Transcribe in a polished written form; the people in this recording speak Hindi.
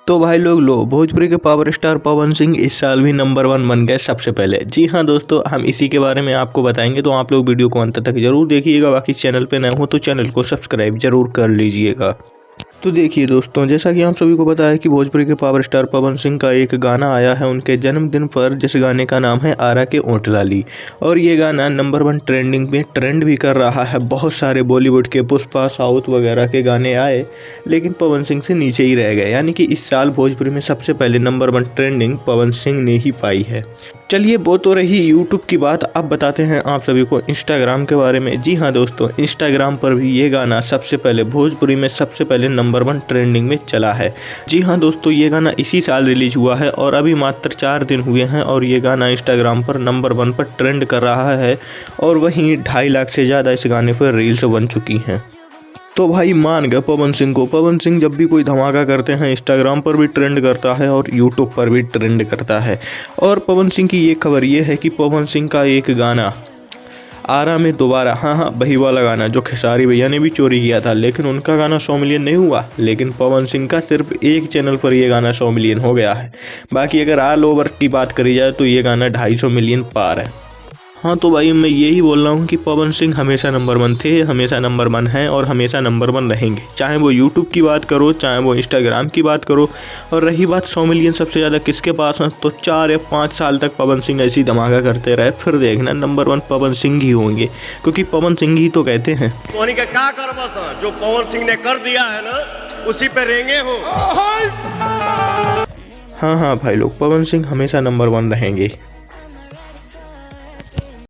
तो भाई लोग लो, भोजपुरी के पावर स्टार पवन सिंह इस साल भी नंबर 1 बन गए सबसे पहले। जी हाँ दोस्तों, हम इसी के बारे में आपको बताएंगे, तो आप लोग वीडियो को अंत तक जरूर देखिएगा। बाकी चैनल पे नए हो तो चैनल को सब्सक्राइब जरूर कर लीजिएगा। तो देखिए दोस्तों, जैसा कि हम सभी को पता है कि भोजपुरी के पावर स्टार पवन सिंह का एक गाना आया है उनके जन्मदिन पर, जिस गाने का नाम है आरा के ओट लाली। और ये गाना नंबर 1 ट्रेंडिंग में ट्रेंड भी कर रहा है। बहुत सारे बॉलीवुड के पुष्पा, साउथ वगैरह के गाने आए, लेकिन पवन सिंह से नीचे ही रह गए। यानी कि इस साल भोजपुरी में सबसे पहले नंबर 1 ट्रेंडिंग पवन सिंह ने ही पाई है। चलिए वो तो रही यूट्यूब की बात, अब बताते हैं आप सभी को इंस्टाग्राम के बारे में। जी हाँ दोस्तों, इंस्टाग्राम पर भी ये गाना सबसे पहले भोजपुरी में सबसे पहले नंबर 1 ट्रेंडिंग में चला है। जी हाँ दोस्तों, ये गाना इसी साल रिलीज हुआ है और अभी मात्र 4 दिन हुए हैं और ये गाना इंस्टाग्राम पर नंबर 1 पर ट्रेंड कर रहा है। और वहीं 2.5 लाख से ज़्यादा इस गाने पर रील्स बन चुकी हैं। तो भाई मान गए पवन सिंह को। पवन सिंह जब भी कोई धमाका करते हैं, इंस्टाग्राम पर भी ट्रेंड करता है और यूट्यूब पर भी ट्रेंड करता है। और पवन सिंह की ये खबर ये है कि पवन सिंह का एक गाना आरा में दोबारा, हाँ वही वाला गाना जो खेसारी भैया ने भी चोरी किया था, लेकिन उनका गाना 100 मिलियन नहीं हुआ, लेकिन पवन सिंह का सिर्फ एक चैनल पर ये गाना 100 मिलियन हो गया है। बाकी अगर ऑल ओवर की बात करी जाए तो ये गाना 250 मिलियन पार है। हाँ तो भाई मैं यही बोल रहा हूँ कि पवन सिंह हमेशा नंबर 1 थे, हमेशा नंबर 1 हैं और हमेशा नंबर 1 रहेंगे। चाहे वो यूट्यूब की बात करो, चाहे वो इंस्टाग्राम की बात करो। और रही बात 100 मिलियन सबसे ज़्यादा किसके पास है, तो 4 या 5 साल तक पवन सिंह ऐसी धमाका करते रहे, फिर देखना नंबर 1 पवन सिंह ही होंगे, क्योंकि पवन सिंह ही तो कहते हैं। जो पवन सिंह ने कर दिया है ना, उसी पे रेंगे हो। हाँ भाई लोग, पवन सिंह हमेशा नंबर 1 रहेंगे।